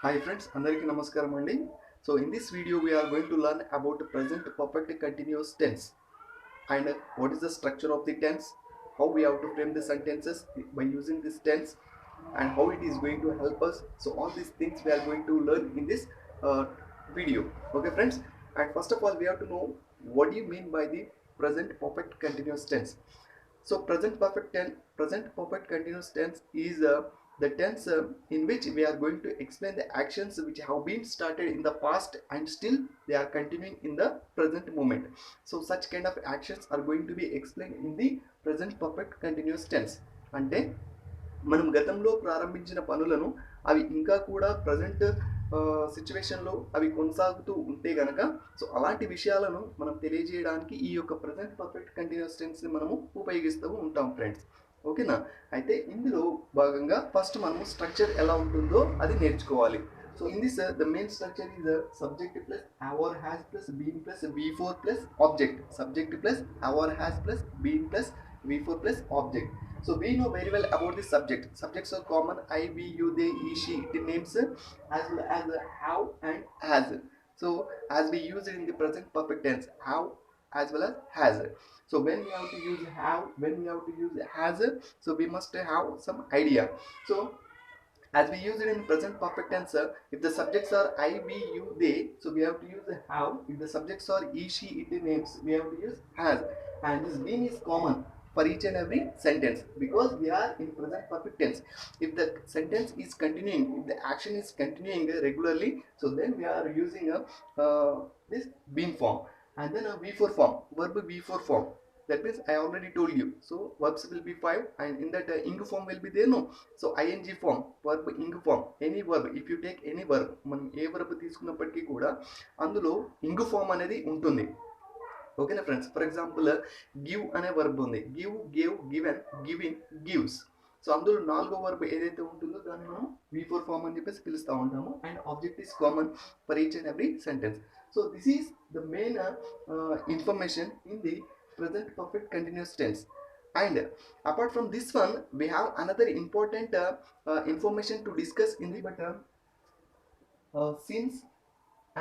Hi friends, Andariki Namaskaram andi. So in this video we are going to learn about present perfect continuous tense and what is the structure of the tense, how we have to frame the sentences by using this tense and how it is going to help us. So all these things we are going to learn in this uh, video. Okay friends, and first of all we have to know what do you mean by the present perfect continuous tense. So present perfect continuous tense is the tense in which we are going to explain the actions which have been started in the past and still they are continuing in the present moment. So such kind of actions are going to be explained in the present perfect continuous tense. అంటే మనం గతంలో ప్రారంభించిన పనులను అవి ఇంకా కూడా present సిచ్యువేషన్లో అవి కొనసాగుతూ ఉంటే గనక సో అలాంటి విషయాలను మనం తెలియజేయడానికి ఈ యొక్క ప్రజెంట్ పర్ఫెక్ట్ కంటిన్యూస్ టెన్స్ని మనము ఉపయోగిస్తూ ఉంటాం ఫ్రెండ్స్. ఓకేనా? అయితే ఇందులో భాగంగా ఫస్ట్ మనము స్ట్రక్చర్ ఎలా ఉంటుందో అది నేర్చుకోవాలి. So in this the main structure is subject plus have or has plus been plus V4 plus object. Subject plus have or has plus been plus V4 plus object. So we know very well about the subject. Subjects are common: I, we, you, they, he, she. It names as well as have and has. So as we use it in the present perfect tense, have as well as has. So when we have to use have, when we have to use has, so we must have some idea. So as we use it in present perfect tense, if the subjects are I, we, you, they, so we have to use have. If the subjects are he, she, it names, we have to use has. And this been is common for each and every sentence because we are in present perfect tense. If the sentence is continuing, if the action is continuing regularly, so then we are using this been form. And then a V4 form, verb V4 form. That means I already told you. So verbs will be five, and in that ing form will be there, no? So ing form, verb ing form, any verb. If you take any verb, మనం ఏ verb తీసుకున్నప్పటికీ కూడా అందులో ing form అనేది ఉంటుంది. ఓకేనా friends? For example give అనే verb ఉంది. Give, gave, given, giving, gives. So అందులో నాలుగో వర్బ్ ఏదైతే ఉంటుందో దాన్ని మనం V4 ఫామ్ అని చెప్పేసి పిలుస్తూ ఉంటాము. And object is common for each and every sentence. So this is the main information in the present perfect continuous tense. And apart from this one we have another important information to discuss in the but since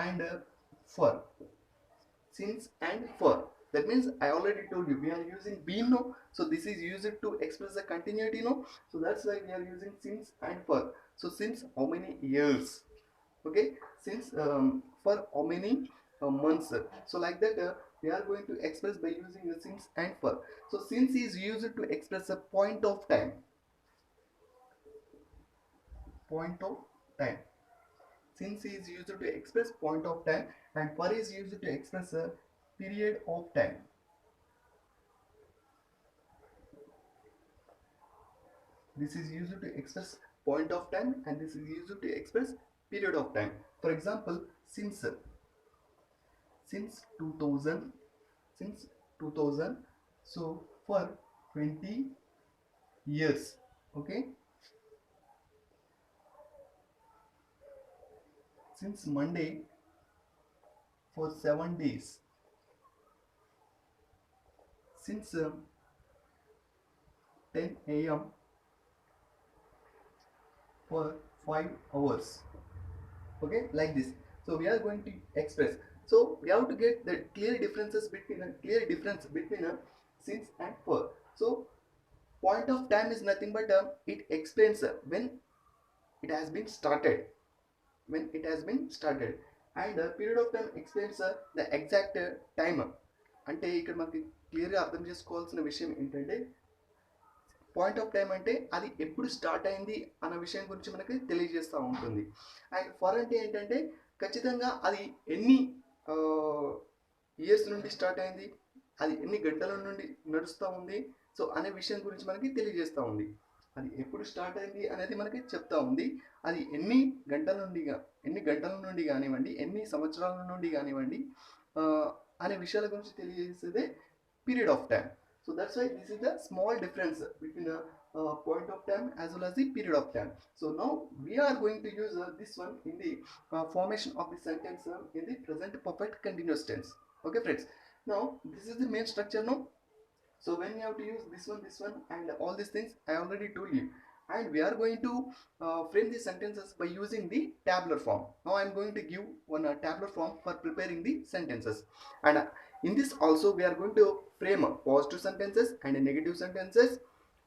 and for. Since and for, that means I already told you we are using been, no? So this is used to express the continuity, no? So that's why we are using since and for. So since how many years, okay? Since for how many months. So like that we are going to express by using the since and for. So since is used to express a point of time. Point of time. Since is used to express point of time and for is used to express a period of time. This is used to express point of time and this is used to express period of time. For example, since 2000, since 2000, so for 20 years, okay? Since Monday for 7 days. Since 10 a.m. for 5 hours. Okay, like this. So we are going to express. So we have to get the clear difference between since and for. So point of time is nothing but it explains when it has been started. When it has been started. And period of time explains the exact time. అంటే ఇక్కడ మనకి క్లియర్గా అర్థం చేసుకోవాల్సిన విషయం ఏంటంటే point of time అంటే అది ఎప్పుడు స్టార్ట్ అయింది అన్న విషయం గురించి మనకి తెలియజేస్తూ ఉంటుంది. అండ్ ఫర్ అంటే ఏంటంటే ఖచ్చితంగా అది ఎన్ని ఇయర్స్ నుండి స్టార్ట్ అయింది, అది ఎన్ని గంటల నుండి నడుస్తూ ఉంది, సో అనే విషయం గురించి మనకి తెలియజేస్తూ ఉంది. అది ఎప్పుడు స్టార్ట్ అయింది అనేది మనకి చెప్తా ఉంది. అది ఎన్ని గంటల నుండి కానివ్వండి, ఎన్ని సంవత్సరాల నుండి కానివ్వండి అనే విషయాల గురించి తెలియజేసేదే period of time. So that's why this is the small difference between a point of time as well as the period of time. So now we are going to use this one in the formation of the sentence in the present perfect continuous tense. Okay friends, now this is the main structure now. So when you have to use this one and all these things I already told you. and we are going to frame the sentences by using the tabular form. Now I am going to give one tabular form for preparing the sentences, and in this also we are going to frame positive sentences and negative sentences,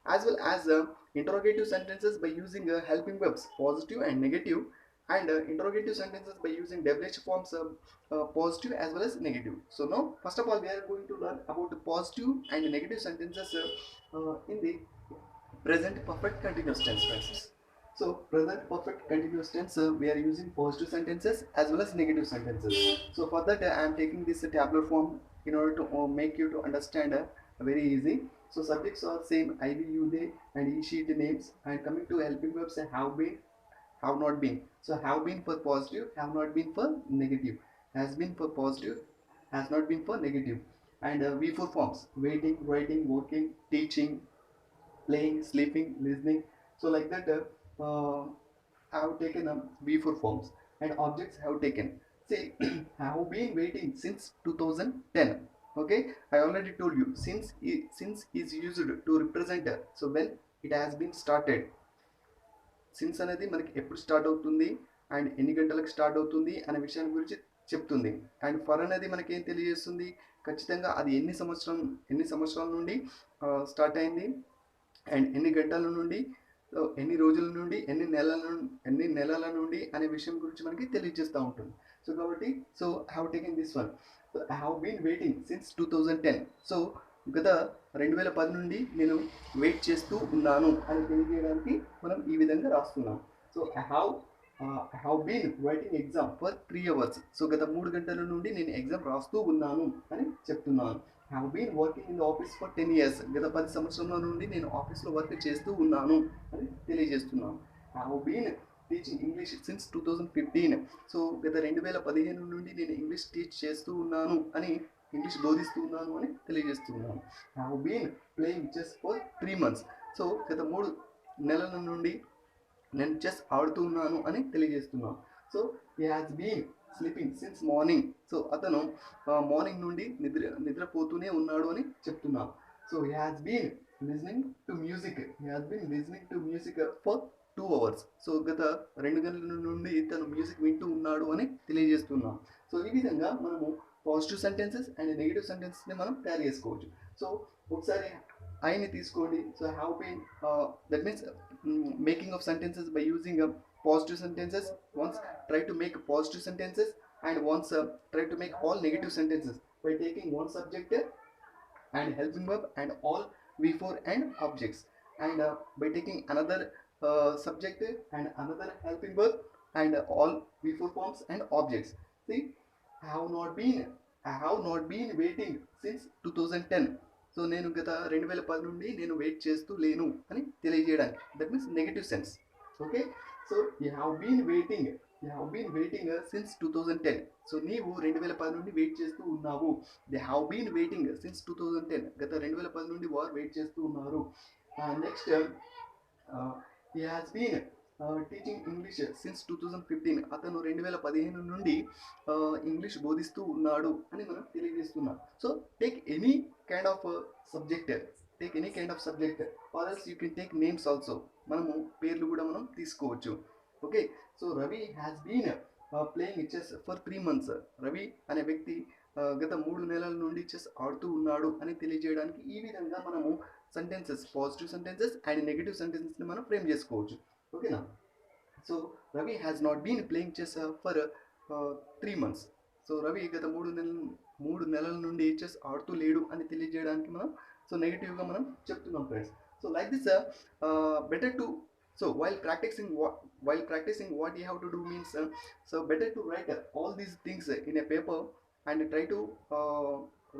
as well as interrogative sentences by using helping verbs positive and negative, and interrogative sentences by using WH forms positive as well as negative. So now first of all we are going to learn about the positive and negative sentences in the present perfect continuous tense, friends. So present perfect continuous tense, we are using positive sentences as well as negative sentences. So for that I am taking this tabular form in order to make you to understand very easy. So subjects are same, I, we, you, they, and he, she, the names. And coming to helping verbs, have been, have not been. So have been for positive, have not been for negative. Has been for positive, has not been for negative. And we for forms, waiting, writing, working, teaching, playing, sleeping, listening. So like that, I have taken V for forms, and objects have taken. See, I have been waiting since 2010. Okay, I already told you since is used to represent. So when it has been started, since అనేది మనకి ఎప్పుడు start అవుతుంది and ఎన్ని గంటలకు start అవుతుంది అనే విషయాన్ని గురించి చెప్తుంది. అండ్ ఫర్ అనేది మనకి ఏం తెలియజేస్తుంది, ఖచ్చితంగా అది ఎన్ని సంవత్సరాల నుండి స్టార్ట్ అయింది అండ్ ఎన్ని గంటల నుండి, ఎన్ని రోజుల నుండి, ఎన్ని నెలల నుండి అనే విషయం గురించి మనకి తెలియజేస్తూ ఉంటుంది. సో కాబట్టి so I have taken this one. I have been waiting since 2010. So గత 2010 నుండి నేను వెయిట్ చేస్తూ ఉన్నాను అని తెలియజేయడానికి మనం ఈ విధంగా రాస్తున్నాం. So I have been writing exam for 3 hours. So గత 3 గంటల నుండి నేను ఎగ్జామ్ రాస్తూ ఉన్నాను అని చెప్తున్నాను. I have been working in the office for 10 years. గత 10 సంవత్సరాల నుండి నేను ఆఫీస్లో వర్క్ చేస్తూ ఉన్నాను అని తెలియజేస్తున్నాను. I have been teaching English since 2015. So గత 2015 నుండి నేను ఇంగ్లీష్ టీచ్ చేస్తూ ఉన్నాను అని, ఇంగ్లీష్ బోధిస్తూ ఉన్నాను అని తెలియజేస్తున్నాను. I have been playing chess for 3 months. So గత 3 నెలల నుండి నేను చెస్ ఆడుతూ ఉన్నాను అని తెలియజేస్తున్నాను. So he has been sleeping since morning. So అతను మార్నింగ్ నుండి నిద్రపోతూనే ఉన్నాడు అని చెప్తున్నాను. So he has been listening to music for 2 hours. So గత 2 గంటల నుండి తను మ్యూజిక్ వింటూ ఉన్నాడు అని తెలియజేస్తున్నాం. సో ఈ విధంగా మనము పాజిటివ్ సెంటెన్సెస్ అండ్ నెగిటివ్ సెంటెన్సెస్ని మనం తయారు చేసుకోవచ్చు. సో ఒకసారి ఐని తీసుకోండి. So have been, that means making of sentences by using positive sentences. Once try to make positive sentences, and once try to make all negative sentences by taking one subject and helping verb and all V4 and objects, and by taking another subject and another helping verb and all V4 forms and objects. See, I have not been waiting since 2010. So నేను గత 2010 నుండి నేను wait చేస్తూ లేను అని తెలియజేయడానికి, that means negative sense. Okay, so you have been waiting since 2010. So నీవు 2010 నుండి వెయిట్ చేస్తూ ఉన్నావు. They have been waiting since 2010. గత 2010 నుండి వారు వెయిట్ చేస్తూ ఉన్నారు. Next, he has been teaching English since 2015. అతను 2015 నుండి ఇంగ్లీష్ బోధిస్తూ ఉన్నాడు అని మనం తెలియజేస్తున్నాం. So take any kind of subject, or else you can take names also. మనము పేర్లు కూడా మనం తీసుకోవచ్చు. Okay, so Ravi has been playing chess for 3 months. Ravi అనే వ్యక్తి గత 3 నెలల నుండి చెస్ ఆడుతూ ఉన్నాడు అని తెలియజేయడానికి ఈ విధంగా మనము sentences, positive sentences and negative సెంటెన్సెస్ని మనం ఫ్రేమ్ చేసుకోవచ్చు. ఓకేనా? So Ravi has not been playing chess for 3 months. So Ravi గత 3 నెలల నుండి చెస్ ఆడుతూ లేడు అని తెలియజేయడానికి మనం సో నెగిటివ్గా మనం చెప్తున్నాం friends. So like this, better to, so while practicing what you have to do means, so better to write all these things in a paper and try to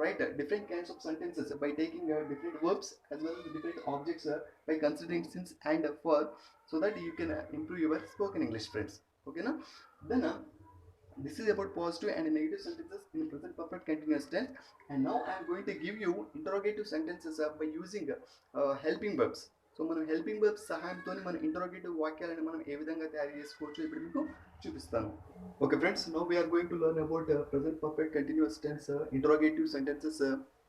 write different kinds of sentences by taking different verbs as well as different objects by considering since and for, so that you can improve your spoken English, friends. Okay na? Then this is about positive and negative sentences in present perfect continuous tense. And now I am going to give you interrogative sentences by using helping verbs. So మనం helping verbs సహాయంతో మన interrogative వాక్యాలను మనం ఏ విధంగా తయారు చేసుకోవచ్చు ఇప్పుడు మీకు చూపిస్తాను. Okay friends, now we're going to learn about present perfect continuous tense interrogative sentences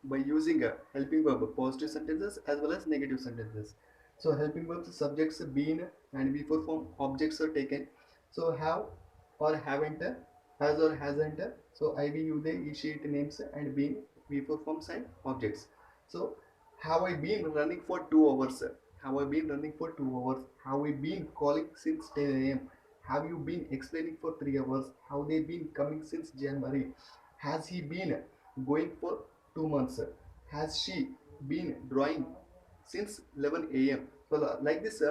by using helping verb, positive sentences as well as negative sentences. So helping verbs subjects been and before form objects are taken. So have or haven't, has or hasn't. So I, we, you, they, he, she, it names and been before forms and objects. So have I been running for 2 hours? Have I been running for 2 hours? Have I been calling since 10 a.m.? Have you been explaining for 3 hours? Have they been coming since January? Has he been going for 2 months? Has she been drawing since 11 a.m.? So like this,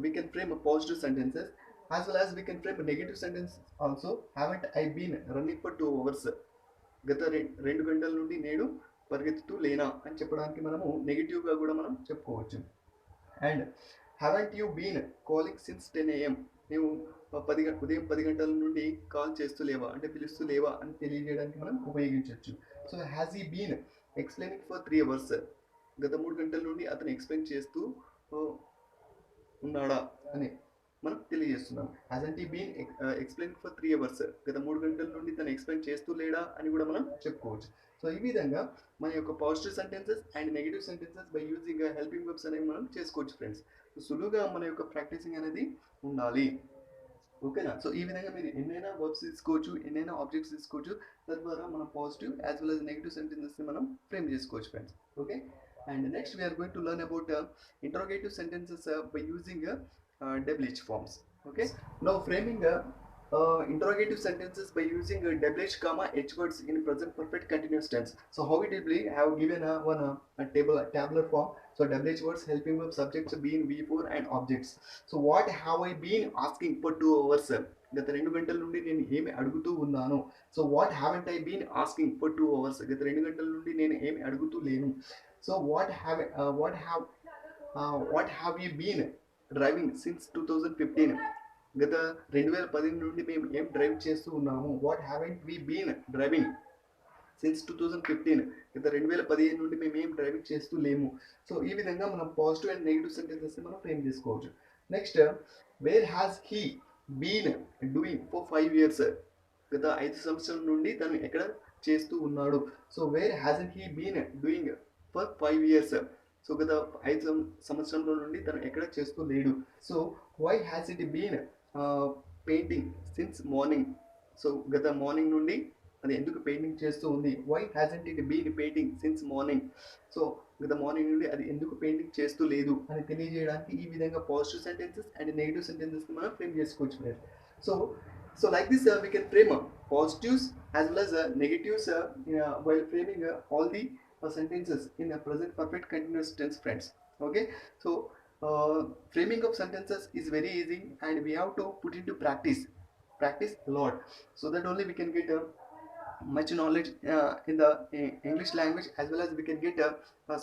we can frame a positive sentences as well as we can frame a negative sentence also. Haven't I been running for 2 hours? గత 2 గంటల నుండి నేను పరిగెత్తుతూ లేనా అని చెప్పడానికి మనము నెగిటివ్గా కూడా మనం చెప్పుకోవచ్చు. And haven't you been calling since 10 a.m. నీవు ఉదయం 10 గంటల నుండి కాల్ చేస్తూ లేవా అంటే పిలుస్తూ లేవా అని తెలియజేయడానికి మనం ఉపయోగించవచ్చు. సో హ్యాస్ ఈ బీన్ ఎక్స్ప్లెయినింగ్ ఫర్ 3 hours? గత 3 గంటల నుండి అతను ఎక్స్ప్లెయిన్ చేస్తూ ఉన్నాడా అని మనం తెలియజేస్తున్నాం. హ్యాజంట్ ఈ బీన్ ఎక్స్ప్లెయిన్ ఫర్ 3 hours? గత 3 గంటల నుండి తను ఎక్స్ప్లెయిన్ చేస్తూ లేడా అని కూడా మనం చెప్పుకోవచ్చు. సో ఈ విధంగా మన యొక్క positive sentences and negative sentences by using helping verbs అనేవి మనం చేసుకోవచ్చు ఫ్రెండ్స్. సులువుగా మన యొక్క ప్రాక్టీసింగ్ అనేది ఉండాలి. ఓకేనా? సో ఈ విధంగా మీరు ఎన్నైనా వర్బ్స్ తీసుకోవచ్చు, ఎన్నైనా ఆబ్జెక్ట్స్ తీసుకోవచ్చు. తద్వారా మన positive as well as negative సెంటెన్సెస్ని మనం ఫ్రేమ్ చేసుకోవచ్చు friends. Okay, and next we are going to learn about interrogative sentences by using WH forms. Okay, now framing interrogative sentences by using WH comma H words in present perfect continuous tense. So how it will be, I have given a table, a tabular form. So WH words, helping verb, subjects being V4 and objects. So what have I been asking for 2 hours? గత 2 గంటల నుండి నేను ఏమి అడుగుతూ ఉన్నాను. So what haven't I been asking for 2 hours? గత 2 గంటల నుండి నేను ఏమి అడుగుతూ లేను. So what have you been driving since 2015? గత 2015 నుండి మేము ఏం డ్రైవ్ చేస్తూ ఉన్నాము. What haven't we been driving since 2015? గత 2015 నుండి మేము ఏం డ్రైవింగ్ చేస్తూ లేము. సో ఈ విధంగా మనం పాజిటివ్ అండ్ నెగిటివ్ సెంటెన్సెస్ మనం ఫ్రేమ్ చేసుకోవచ్చు. Next, where has he been doing for 5 years? గత 5 సంవత్సరాల నుండి తను ఎక్కడ చేస్తూ ఉన్నాడు. So where hasn't he been doing for 5 years? So గత 5 సంవత్సరాల నుండి తను ఎక్కడ చేస్తూ లేడు. So why has it been painting since morning? So గత మార్నింగ్ నుండి అది ఎందుకు పెయింటింగ్ చేస్తూ ఉంది. Why hasn't it been painting since morning? So గత మార్నింగ్ నుండి అది ఎందుకు పెయింటింగ్ చేస్తూ లేదు అని తెలియజేయడానికి ఈ విధంగా positive sentences and negative sentences మనం ఫ్రేమ్ చేసుకోవచ్చు. So like this, we can frame positives as well as negatives while framing all the sentences in a present perfect continuous tense, friends. Okay, so framing of sentences is very easy and we have to put into practice a lot, so that only we can get much knowledge in the English language, as well as we can get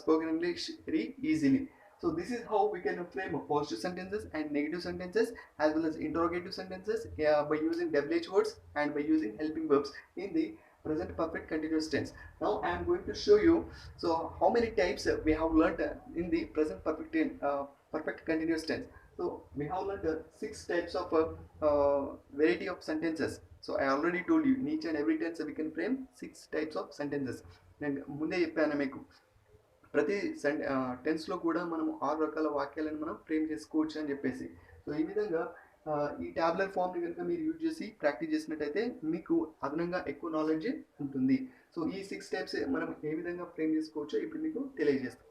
spoken English very easily. So this is how we can frame positive sentences and negative sentences as well as interrogative sentences by using WH words and by using helping verbs in the present perfect continuous tense. Now I am going to show you so how many types we have learned in the present perfect continuous tense. So we have learned 6 types of variety of sentences. So I already told you in each and every tense we can frame 6 types of sentences. నేను ముందే చెప్పాను మీకు, ప్రతి టెన్స్లో కూడా మనం 6 రకాల వాక్యాలను మనం ఫ్రేమ్ చేసుకోవచ్చు అని చెప్పేసి. సో ఈ విధంగా ఈ ట్యాబ్లర్ ఫామ్ని కనుక మీరు యూజ్ చేసి ప్రాక్టీస్ చేసినట్టయితే మీకు అదనంగా ఎక్కువ నాలెడ్జ్ ఉంటుంది. సో ఈ 6 టైప్స్ మనం ఏ విధంగా ఫ్రేమ్ చేసుకోవచ్చో ఇప్పుడు మీకు తెలియజేస్తాం.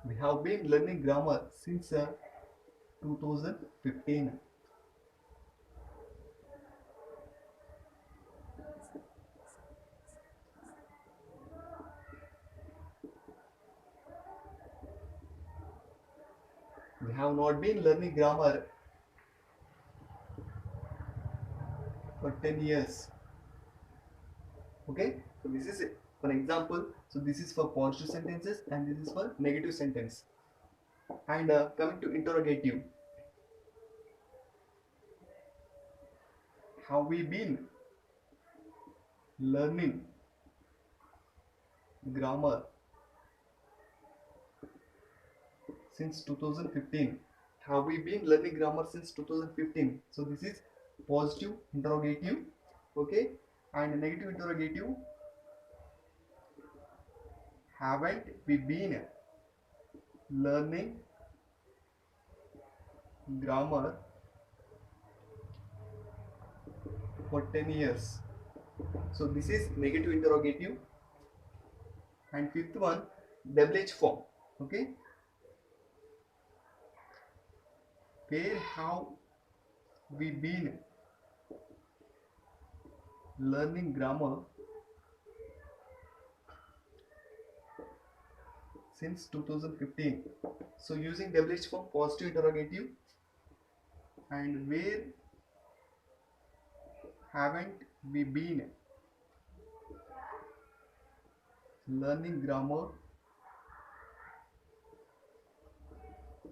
We have been learning grammar since 2015. We have not been learning grammar for 10 years. Okay, so this is for example. So this is for positive sentences and this is for negative sentence. And coming to interrogative, have we been learning grammar since 2015. Have we been learning grammar since 2015? So this is positive interrogative, okay, and negative interrogative. Haven't we been learning grammar for 10 years? So this is negative interrogative. And fifth one, double H form, okay. Where have we been learning grammar since 2015? So using double H form, positive interrogative, and where haven't we been learning grammar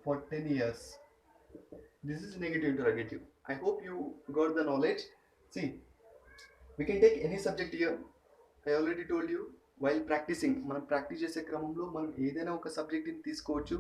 for 10 years? This is negative interrogative. I hope you got the knowledge. See, we can take any subject here. I already told you, while practicing, మనం practice చేసే క్రమంలో మనం ఏదైనా ఒక సబ్జెక్ట్ని తీసుకోవచ్చు,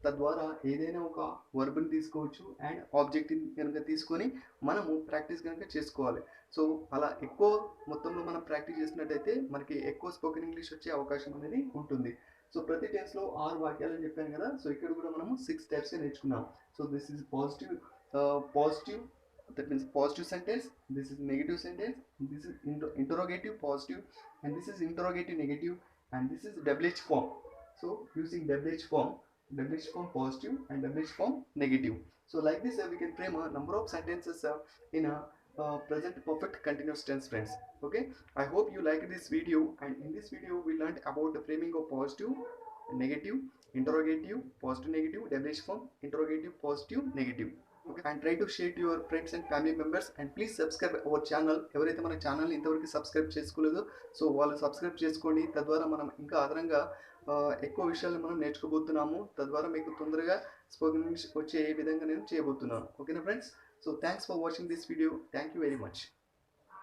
తద్వారా ఏదైనా ఒక వర్బ్ని తీసుకోవచ్చు అండ్ ఆబ్జెక్ట్ని కనుక తీసుకొని మనము ప్రాక్టీస్ కనుక చేసుకోవాలి. సో అలా ఎక్కువ మొత్తంలో మనం ప్రాక్టీస్ చేసినట్టయితే మనకి ఎక్కువ స్పోకెన్ ఇంగ్లీష్ వచ్చే అవకాశం అనేది ఉంటుంది. సో ప్రతి టెన్స్లో 6 వాక్యాలు అని చెప్పాను కదా, సో ఇక్కడ కూడా మనము 6 టైప్స్ నేర్చుకున్నాం. So this is positive, that means positive sentence, this is negative sentence, this is interrogative positive, and this is interrogative negative, and this is double H form. So using double H form positive and double H form negative. So like this we can frame a number of sentences in a present perfect continuous tense, friends. Okay, I hope you liked this video, and in this video we learned about the framing of positive, negative, interrogative, positive, negative, double H form, interrogative, positive, negative. Okay, and try to share to your friends and family members, and please subscribe our channel. ఎవరైతే మన channel ఇంతవరకు subscribe చేసుకోలేదో so వాళ్ళు subscribe చేసుకోండి. తద్వారా మనం ఇంకా అదనంగా ఎక్కువ విషయాలు మనం నేర్చుకోబోతున్నాము. తద్వారా మీకు తొందరగా స్పోకెన్ ఇంగ్లీష్ వచ్చే విధంగా నేను చేయబోతున్నాను. ఓకేనా friends? So thanks for watching this video. Thank you very much.